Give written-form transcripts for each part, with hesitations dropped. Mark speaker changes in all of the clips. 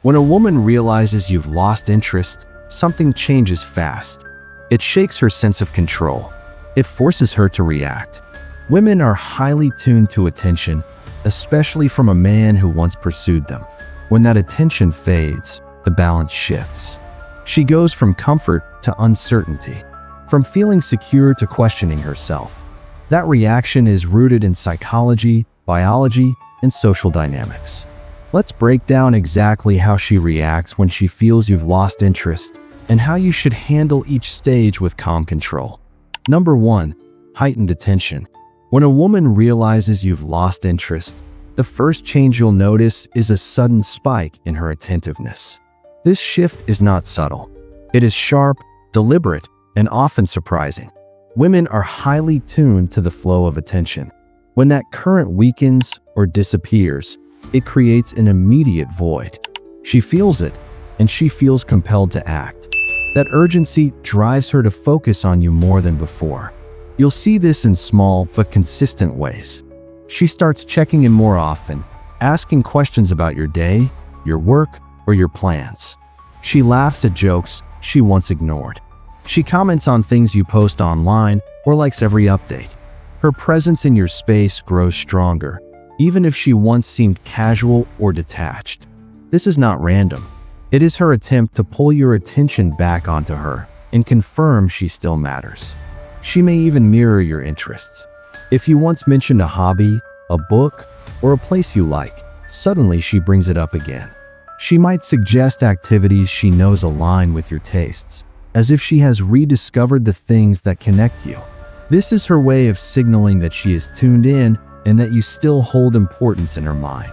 Speaker 1: When a woman realizes you've lost interest, something changes fast. It shakes her sense of control. It forces her to react. Women are highly tuned to attention, especially from a man who once pursued them. When that attention fades, the balance shifts. She goes from comfort to uncertainty, from feeling secure to questioning herself. That reaction is rooted in psychology, biology, and social dynamics. Let's break down exactly how she reacts when she feels you've lost interest and how you should handle each stage with calm control. Number 1. Heightened attention. When a woman realizes you've lost interest, the first change you'll notice is a sudden spike in her attentiveness. This shift is not subtle. It is sharp, deliberate, and often surprising. Women are highly tuned to the flow of attention. When that current weakens or disappears, it creates an immediate void. She feels it, and she feels compelled to act. That urgency drives her to focus on you more than before. You'll see this in small but consistent ways. She starts checking in more often, asking questions about your day, your work, or your plans. She laughs at jokes she once ignored. She comments on things you post online or likes every update. Her presence in your space grows stronger, even if she once seemed casual or detached. This is not random. It is her attempt to pull your attention back onto her and confirm she still matters. She may even mirror your interests. If you once mentioned a hobby, a book, or a place you like, suddenly she brings it up again. She might suggest activities she knows align with your tastes, as if she has rediscovered the things that connect you. This is her way of signaling that she is tuned in and that you still hold importance in her mind.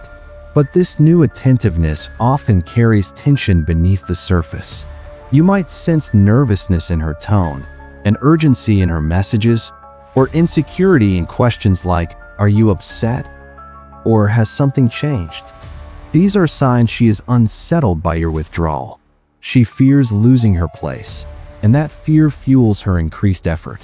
Speaker 1: But this new attentiveness often carries tension beneath the surface. You might sense nervousness in her tone, an urgency in her messages, or insecurity in questions like, "Are you upset?" or "Has something changed?" These are signs she is unsettled by your withdrawal. She fears losing her place, and that fear fuels her increased effort.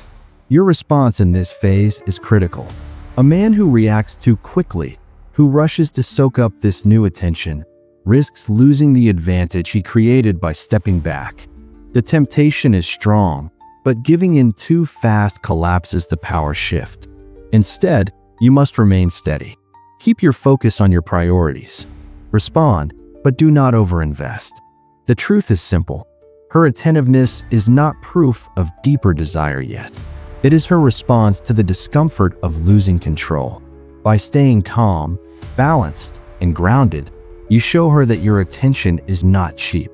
Speaker 1: Your response in this phase is critical. A man who reacts too quickly, who rushes to soak up this new attention, risks losing the advantage he created by stepping back. The temptation is strong, but giving in too fast collapses the power shift. Instead, you must remain steady. Keep your focus on your priorities. Respond, but do not overinvest. The truth is simple. Her attentiveness is not proof of deeper desire yet. It is her response to the discomfort of losing control. By staying calm, balanced, and grounded, you show her that your attention is not cheap.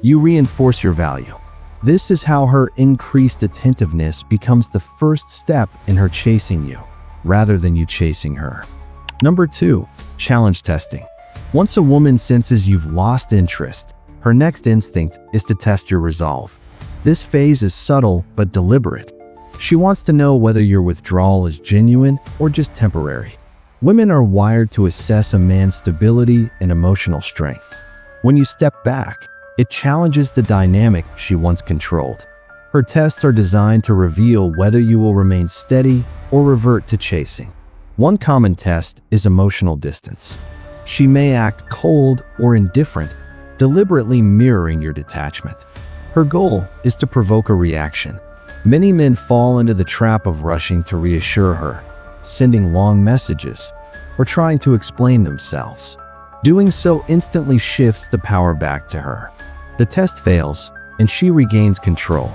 Speaker 1: You reinforce your value. This is how her increased attentiveness becomes the first step in her chasing you, rather than you chasing her. Number 2. Challenge testing. Once a woman senses you've lost interest, her next instinct is to test your resolve. This phase is subtle but deliberate. She wants to know whether your withdrawal is genuine or just temporary. Women are wired to assess a man's stability and emotional strength. When you step back, it challenges the dynamic she once controlled. Her tests are designed to reveal whether you will remain steady or revert to chasing. One common test is emotional distance. She may act cold or indifferent, deliberately mirroring your detachment. Her goal is to provoke a reaction. Many men fall into the trap of rushing to reassure her, sending long messages, or trying to explain themselves. Doing so instantly shifts the power back to her. The test fails, and she regains control.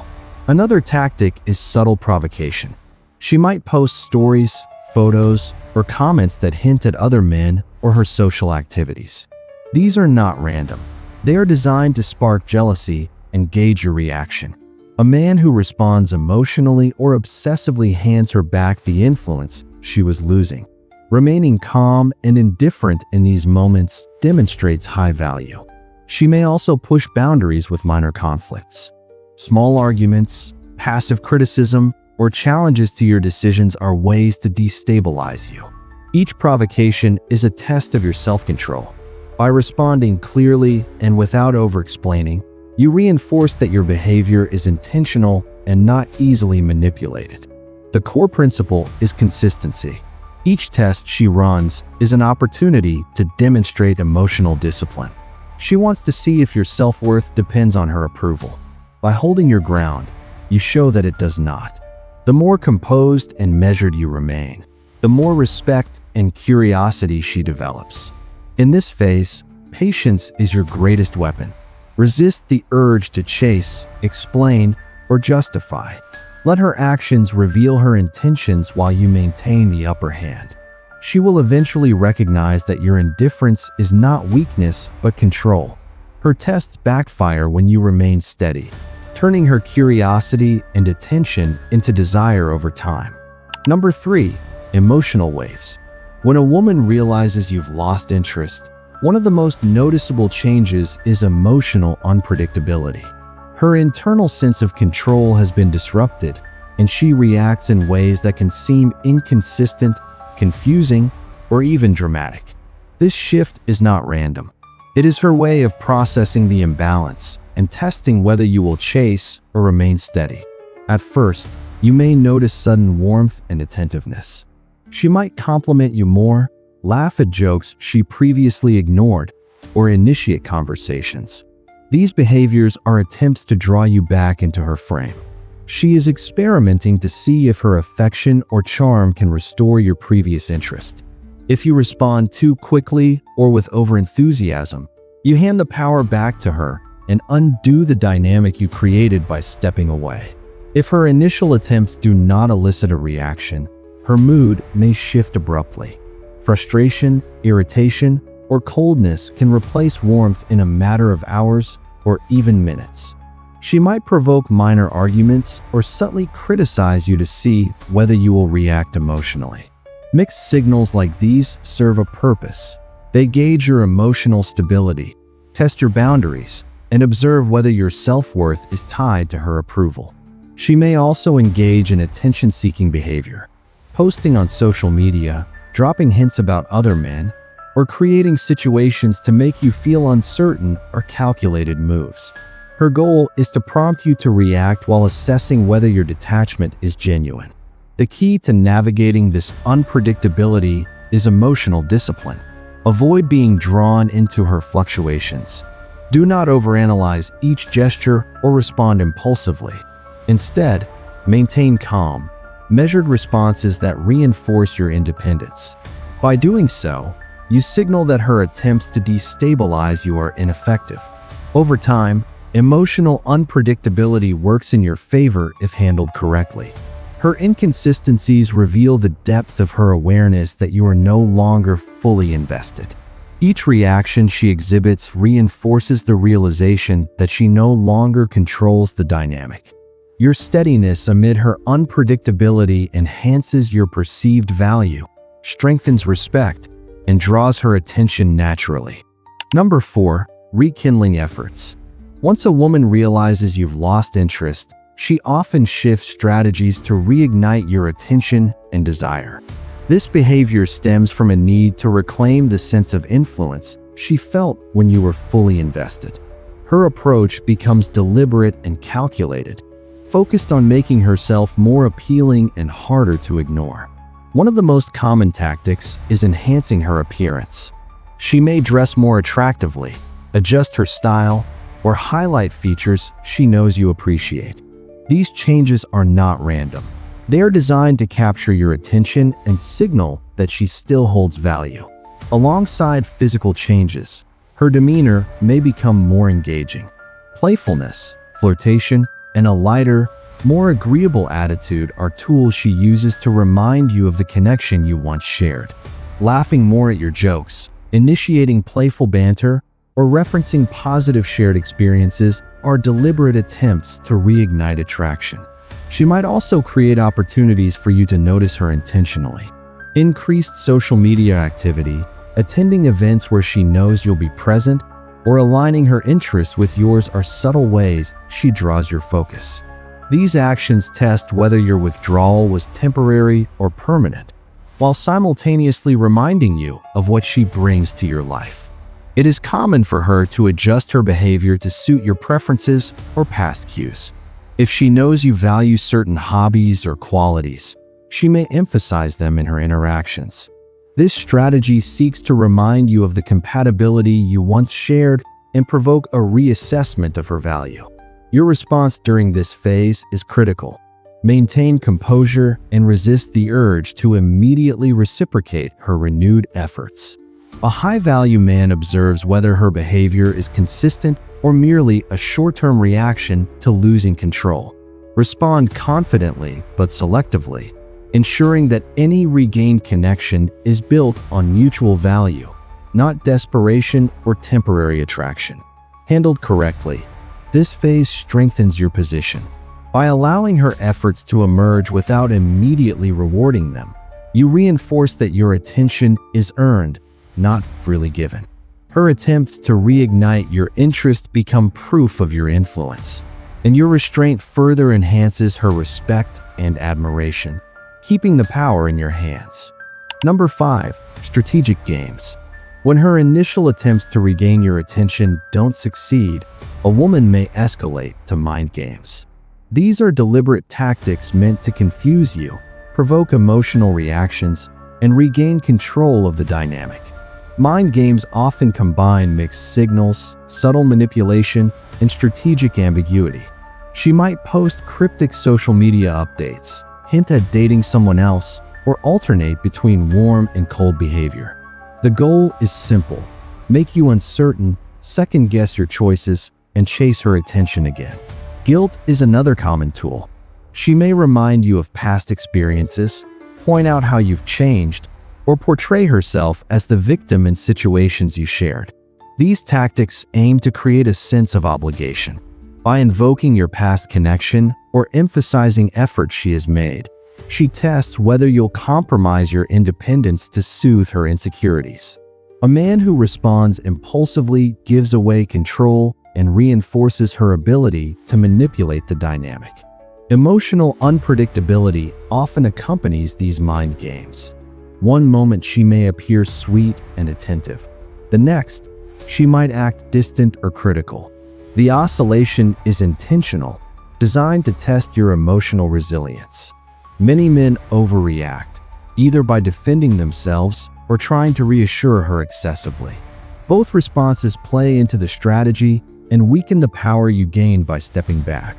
Speaker 1: Another tactic is subtle provocation. She might post stories, photos, or comments that hint at other men or her social activities. These are not random. They are designed to spark jealousy and gauge your reaction. A man who responds emotionally or obsessively hands her back the influence she was losing. Remaining calm and indifferent in these moments demonstrates high value. She may also push boundaries with minor conflicts. Small arguments, passive criticism, or challenges to your decisions are ways to destabilize you. Each provocation is a test of your self-control. By responding clearly and without over-explaining, you reinforce that your behavior is intentional and not easily manipulated. The core principle is consistency. Each test she runs is an opportunity to demonstrate emotional discipline. She wants to see if your self-worth depends on her approval. By holding your ground, you show that it does not. The more composed and measured you remain, the more respect and curiosity she develops. In this phase, patience is your greatest weapon. Resist the urge to chase, explain, or justify. Let her actions reveal her intentions while you maintain the upper hand. She will eventually recognize that your indifference is not weakness but control. Her tests backfire when you remain steady, turning her curiosity and attention into desire over time. Number 3. Emotional waves. When a woman realizes you've lost interest, one of the most noticeable changes is emotional unpredictability. Her internal sense of control has been disrupted, and she reacts in ways that can seem inconsistent, confusing, or even dramatic. This shift is not random. It is her way of processing the imbalance and testing whether you will chase or remain steady. At first, you may notice sudden warmth and attentiveness. She might compliment you more, laugh at jokes she previously ignored, or initiate conversations. These behaviors are attempts to draw you back into her frame. She is experimenting to see if her affection or charm can restore your previous interest. If you respond too quickly or with overenthusiasm, you hand the power back to her and undo the dynamic you created by stepping away. If her initial attempts do not elicit a reaction, her mood may shift abruptly. Frustration, irritation, or coldness can replace warmth in a matter of hours or even minutes. She might provoke minor arguments or subtly criticize you to see whether you will react emotionally. Mixed signals like these serve a purpose. They gauge your emotional stability, test your boundaries, and observe whether your self-worth is tied to her approval. She may also engage in attention-seeking behavior, posting on social media, dropping hints about other men, or creating situations to make you feel uncertain or calculated moves. Her goal is to prompt you to react while assessing whether your detachment is genuine. The key to navigating this unpredictability is emotional discipline. Avoid being drawn into her fluctuations. Do not overanalyze each gesture or respond impulsively. Instead, maintain calm, measured responses that reinforce your independence. By doing so, you signal that her attempts to destabilize you are ineffective. Over time, emotional unpredictability works in your favor if handled correctly. Her inconsistencies reveal the depth of her awareness that you are no longer fully invested. Each reaction she exhibits reinforces the realization that she no longer controls the dynamic. Your steadiness amid her unpredictability enhances your perceived value, strengthens respect, and draws her attention naturally. Number 4. Rekindling efforts. Once a woman realizes you've lost interest, she often shifts strategies to reignite your attention and desire. This behavior stems from a need to reclaim the sense of influence she felt when you were fully invested. Her approach becomes deliberate and calculated, focused on making herself more appealing and harder to ignore. One of the most common tactics is enhancing her appearance. She may dress more attractively, adjust her style, or highlight features she knows you appreciate. These changes are not random. They are designed to capture your attention and signal that she still holds value. Alongside physical changes, her demeanor may become more engaging. Playfulness, flirtation, and a lighter, more agreeable attitude are tools she uses to remind you of the connection you once shared. Laughing more at your jokes, initiating playful banter, or referencing positive shared experiences are deliberate attempts to reignite attraction. She might also create opportunities for you to notice her intentionally. Increased social media activity, attending events where she knows you'll be present, or aligning her interests with yours are subtle ways she draws your focus. These actions test whether your withdrawal was temporary or permanent, while simultaneously reminding you of what she brings to your life. It is common for her to adjust her behavior to suit your preferences or past cues. If she knows you value certain hobbies or qualities, she may emphasize them in her interactions. This strategy seeks to remind you of the compatibility you once shared and provoke a reassessment of her value. Your response during this phase is critical. Maintain composure and resist the urge to immediately reciprocate her renewed efforts. A high-value man observes whether her behavior is consistent or merely a short-term reaction to losing control. Respond confidently but selectively, ensuring that any regained connection is built on mutual value, not desperation or temporary attraction. Handled correctly, this phase strengthens your position. By allowing her efforts to emerge without immediately rewarding them, you reinforce that your attention is earned, not freely given. Her attempts to reignite your interest become proof of your influence, and your restraint further enhances her respect and admiration, keeping the power in your hands. Number 5. Strategic games. When her initial attempts to regain your attention don't succeed, a woman may escalate to mind games. These are deliberate tactics meant to confuse you, provoke emotional reactions, and regain control of the dynamic. Mind games often combine mixed signals, subtle manipulation, and strategic ambiguity. She might post cryptic social media updates, hint at dating someone else, or alternate between warm and cold behavior. The goal is simple: make you uncertain, second-guess your choices, and chase her attention again. Guilt is another common tool. She may remind you of past experiences, point out how you've changed, or portray herself as the victim in situations you shared. These tactics aim to create a sense of obligation. By invoking your past connection or emphasizing efforts she has made, she tests whether you'll compromise your independence to soothe her insecurities. A man who responds impulsively gives away control and reinforces her ability to manipulate the dynamic. Emotional unpredictability often accompanies these mind games. One moment she may appear sweet and attentive. The next, she might act distant or critical. The oscillation is intentional, designed to test your emotional resilience. Many men overreact, either by defending themselves or trying to reassure her excessively. Both responses play into the strategy and weaken the power you gain by stepping back.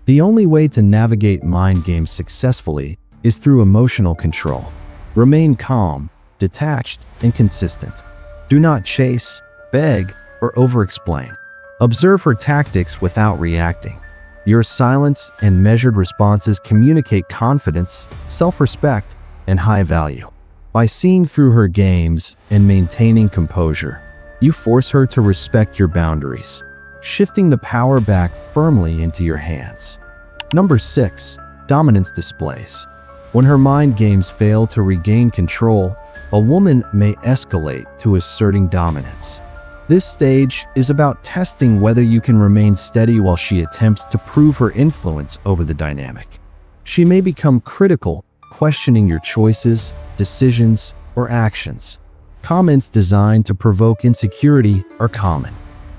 Speaker 1: The only way to navigate mind games successfully is through emotional control. Remain calm, detached, and consistent. Do not chase, beg, or over-explain. Observe her tactics without reacting. Your silence and measured responses communicate confidence, self-respect, and high value. By seeing through her games and maintaining composure, you force her to respect your boundaries, shifting the power back firmly into your hands. Number 6. Dominance displays. When her mind games fail to regain control, a woman may escalate to asserting dominance. This stage is about testing whether you can remain steady while she attempts to prove her influence over the dynamic. She may become critical, questioning your choices, decisions, or actions. Comments designed to provoke insecurity are common.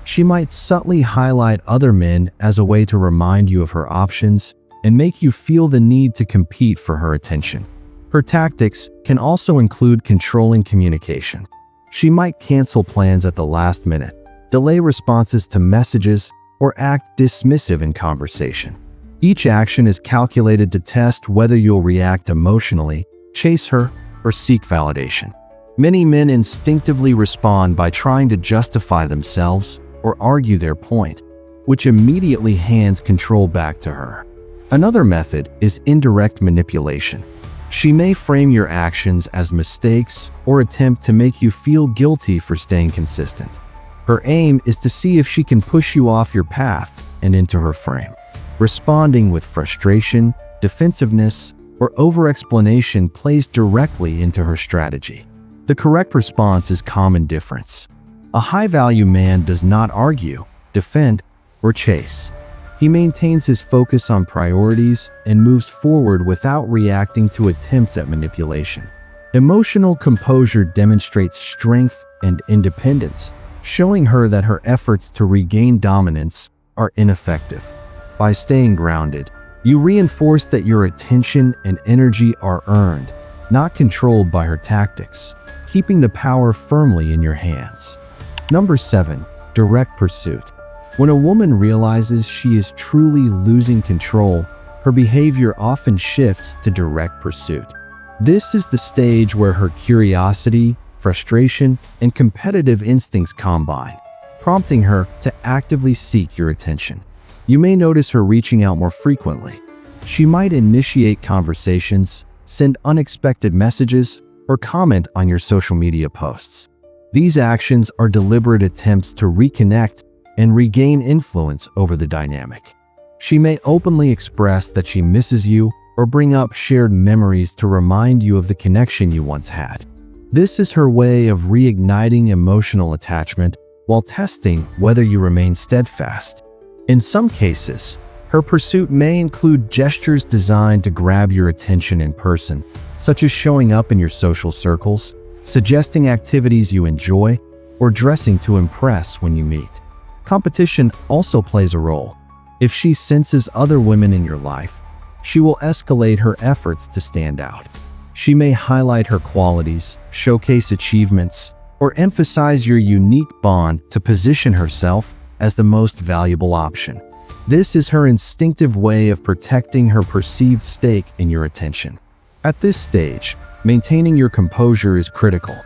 Speaker 1: She might subtly highlight other men as a way to remind you of her options and make you feel the need to compete for her attention. Her tactics can also include controlling communication. She might cancel plans at the last minute, delay responses to messages, or act dismissive in conversation. Each action is calculated to test whether you'll react emotionally, chase her, or seek validation. Many men instinctively respond by trying to justify themselves or argue their point, which immediately hands control back to her. Another method is indirect manipulation. She may frame your actions as mistakes or attempt to make you feel guilty for staying consistent. Her aim is to see if she can push you off your path and into her frame. Responding with frustration, defensiveness, or over-explanation plays directly into her strategy. The correct response is calm indifference. A high-value man does not argue, defend, or chase. He maintains his focus on priorities and moves forward without reacting to attempts at manipulation. Emotional composure demonstrates strength and independence, showing her that her efforts to regain dominance are ineffective. By staying grounded, you reinforce that your attention and energy are earned, not controlled by her tactics, keeping the power firmly in your hands. Number 7. Direct pursuit. When a woman realizes she is truly losing control, her behavior often shifts to direct pursuit. This is the stage where her curiosity, frustration, and competitive instincts combine, prompting her to actively seek your attention. You may notice her reaching out more frequently. She might initiate conversations, send unexpected messages, or comment on your social media posts. These actions are deliberate attempts to reconnect and regain influence over the dynamic. She may openly express that she misses you or bring up shared memories to remind you of the connection you once had. This is her way of reigniting emotional attachment while testing whether you remain steadfast. In some cases, her pursuit may include gestures designed to grab your attention in person, such as showing up in your social circles, suggesting activities you enjoy, or dressing to impress when you meet. Competition also plays a role. If she senses other women in your life, she will escalate her efforts to stand out. She may highlight her qualities, showcase achievements, or emphasize your unique bond to position herself as the most valuable option. This is her instinctive way of protecting her perceived stake in your attention. At this stage, maintaining your composure is critical.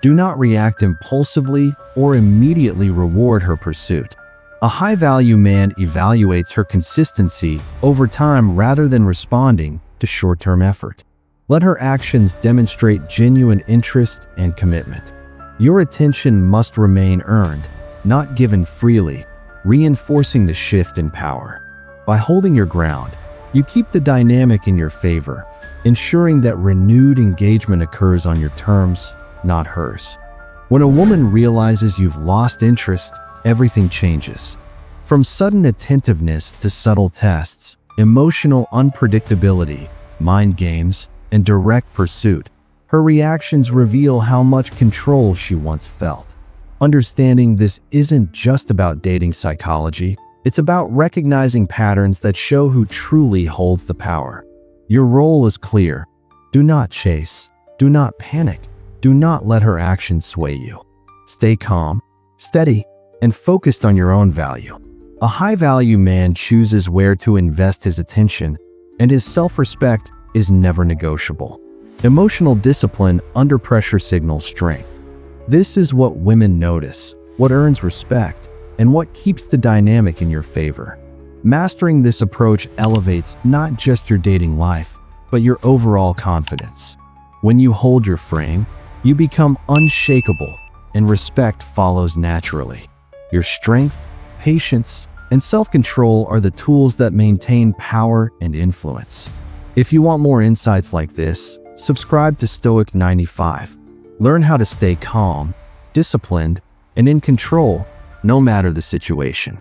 Speaker 1: Do not react impulsively or immediately reward her pursuit. A high-value man evaluates her consistency over time rather than responding to short-term effort. Let her actions demonstrate genuine interest and commitment. Your attention must remain earned, not given freely, reinforcing the shift in power. By holding your ground, you keep the dynamic in your favor, ensuring that renewed engagement occurs on your terms, not hers. When a woman realizes you've lost interest, everything changes. From sudden attentiveness to subtle tests, emotional unpredictability, mind games, and direct pursuit, her reactions reveal how much control she once felt. Understanding this isn't just about dating psychology, it's about recognizing patterns that show who truly holds the power. Your role is clear. Do not chase. Do not panic. Do not let her actions sway you. Stay calm, steady, and focused on your own value. A high-value man chooses where to invest his attention, and his self-respect is never negotiable. Emotional discipline under pressure signals strength. This is what women notice, what earns respect, and what keeps the dynamic in your favor. Mastering this approach elevates not just your dating life, but your overall confidence. When you hold your frame, you become unshakable, and respect follows naturally. Your strength, patience, and self-control are the tools that maintain power and influence. If you want more insights like this, subscribe to Stoic 95. Learn how to stay calm, disciplined, and in control, no matter the situation.